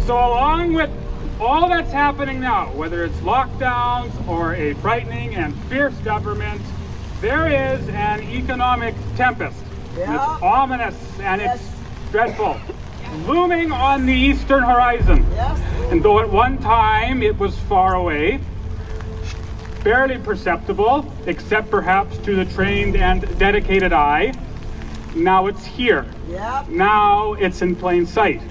So along with all that's happening now, whether it's lockdowns or a frightening and fierce government, there is an economic tempest. Yeah. It's ominous and it's dreadful, looming on the eastern horizon. Yes. And though at one time it was far away, barely perceptible, except perhaps to the trained and dedicated eye, now it's here. Yep. Now it's in plain sight.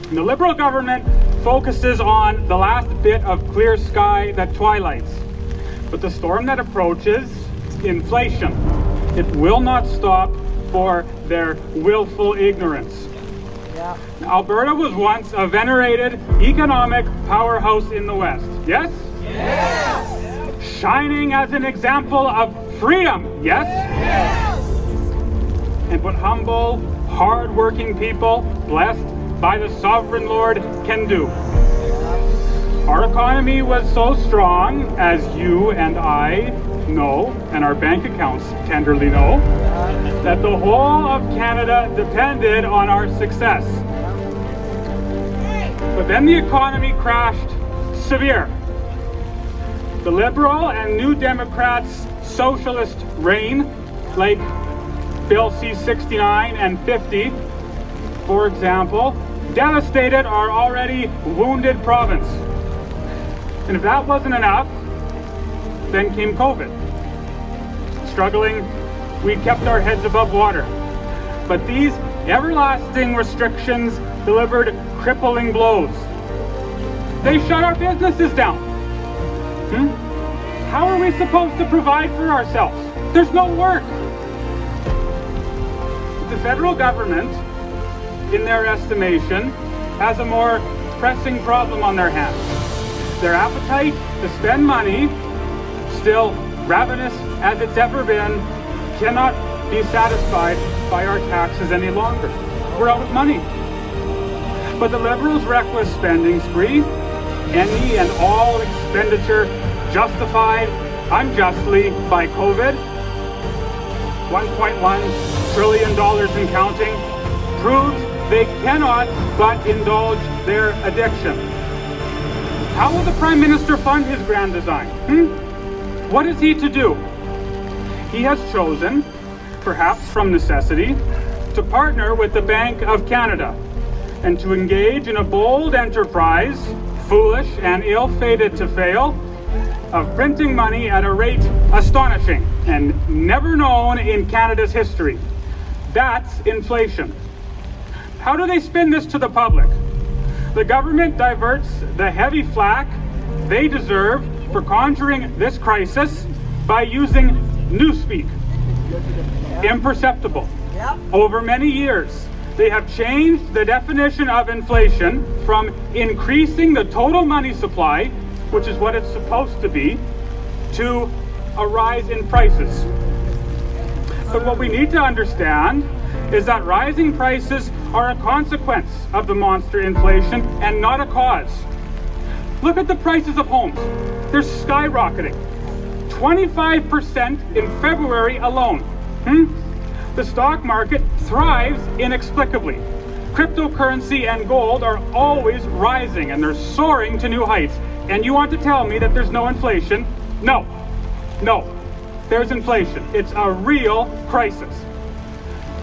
And the Liberal government focuses on the last bit of clear sky that twilights. But the storm that approaches, inflation, it will not stop for their willful ignorance. Yep. Alberta was once a venerated economic powerhouse in the West. Yes? Yes. Shining as an example of freedom. Yes? Yes. And what humble, hard-working people, blessed by the Sovereign Lord, can do. Our economy was so strong, as you and I know, and our bank accounts tenderly know, that the whole of Canada depended on our success. But then the economy crashed severe. The Liberal and New Democrats' socialist reign, like Bill C-69 and 50, for example, devastated our already wounded province. And if that wasn't enough, then came COVID. Struggling, we kept our heads above water. But these everlasting restrictions delivered crippling blows. They shut our businesses down. How are we supposed to provide for ourselves? There's no work. The federal government, in their estimation, has a more pressing problem on their hands. Their appetite to spend money, still ravenous as it's ever been, cannot be satisfied by our taxes any longer. We're out of money. But the Liberals' reckless spending spree, any and all expenditure justified unjustly by COVID, $1.1 trillion and counting, proves they cannot but indulge their addiction. How will the Prime Minister fund his grand design? What is he to do? He has chosen, perhaps from necessity, to partner with the Bank of Canada and to engage in a bold enterprise, foolish and ill-fated to fail, of printing money at a rate astonishing and never known in Canada's history. That's inflation. How do they spin this to the public? The government diverts the heavy flack they deserve for conjuring this crisis by using newspeak. Imperceptible. Yep. Over many years, they have changed the definition of inflation from increasing the total money supply, which is what it's supposed to be, to a rise in prices. But what we need to understand is that rising prices are a consequence of the monster inflation and not a cause. Look at the prices of homes. They're skyrocketing. 25% in February alone. The stock market thrives inexplicably. Cryptocurrency and gold are always rising and they're soaring to new heights. And you want to tell me that there's no inflation? No. There's inflation. It's a real crisis.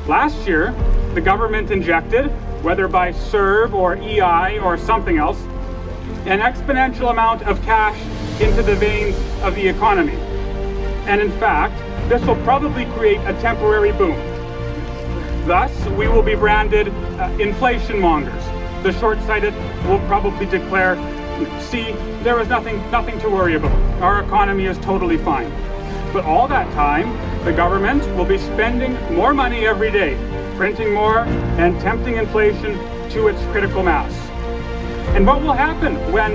Last year, the government injected, whether by CERB or EI or something else, an exponential amount of cash into the veins of the economy. And in fact, this will probably create a temporary boom. Thus, we will be branded inflation mongers. The short-sighted will probably declare, see, there is nothing to worry about. Our economy is totally fine. But all that time, the government will be spending more money every day, printing more and tempting inflation to its critical mass. And what will happen when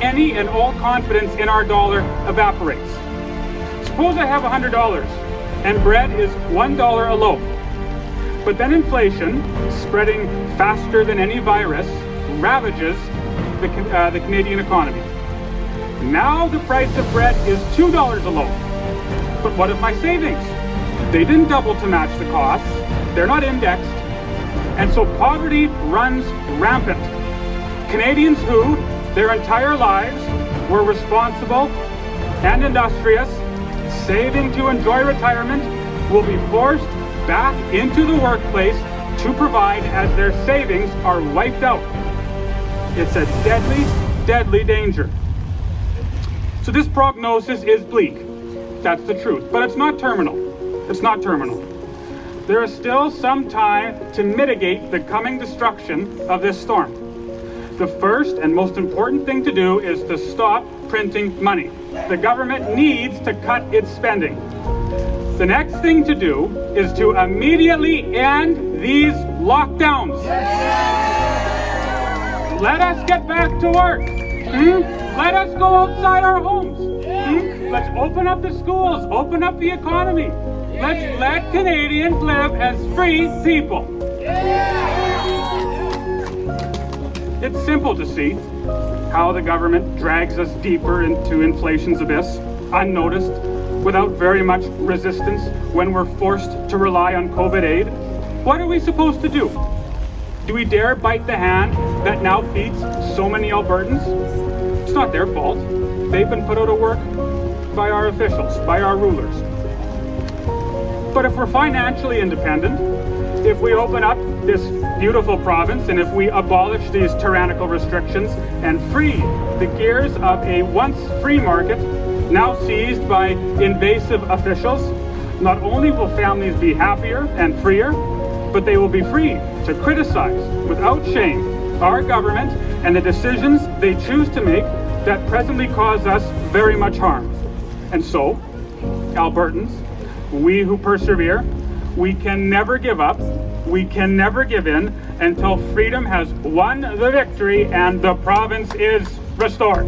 any and all confidence in our dollar evaporates? Suppose I have $100 and bread is $1 a loaf. But then inflation, spreading faster than any virus, ravages the Canadian economy. Now the price of bread is $2 a loaf. But what of my savings? They didn't double to match the costs. They're not indexed. And so poverty runs rampant. Canadians who, their entire lives, were responsible and industrious, saving to enjoy retirement, will be forced back into the workplace to provide as their savings are wiped out. It's a deadly, deadly danger. So this prognosis is bleak. That's the truth. But it's not terminal. It's not terminal. There is still some time to mitigate the coming destruction of this storm. The first and most important thing to do is to stop printing money. The government needs to cut its spending. The next thing to do is to immediately end these lockdowns. Let us get back to work. Let us go outside our homes. Let's open up the schools, open up the economy. Let's let Canadians live as free people. It's simple to see how the government drags us deeper into inflation's abyss, unnoticed, without very much resistance when we're forced to rely on COVID aid. What are we supposed to do? Do we dare bite the hand that now feeds so many Albertans? It's not their fault. They've been put out of work by our officials, by our rulers. But if we're financially independent, if we open up this beautiful province and if we abolish these tyrannical restrictions and free the gears of a once free market, now seized by invasive officials, not only will families be happier and freer, but they will be free to criticize without shame our government and the decisions they choose to make that presently cause us very much harm. And so, Albertans, we who persevere, we can never give up, we can never give in until freedom has won the victory and the province is restored.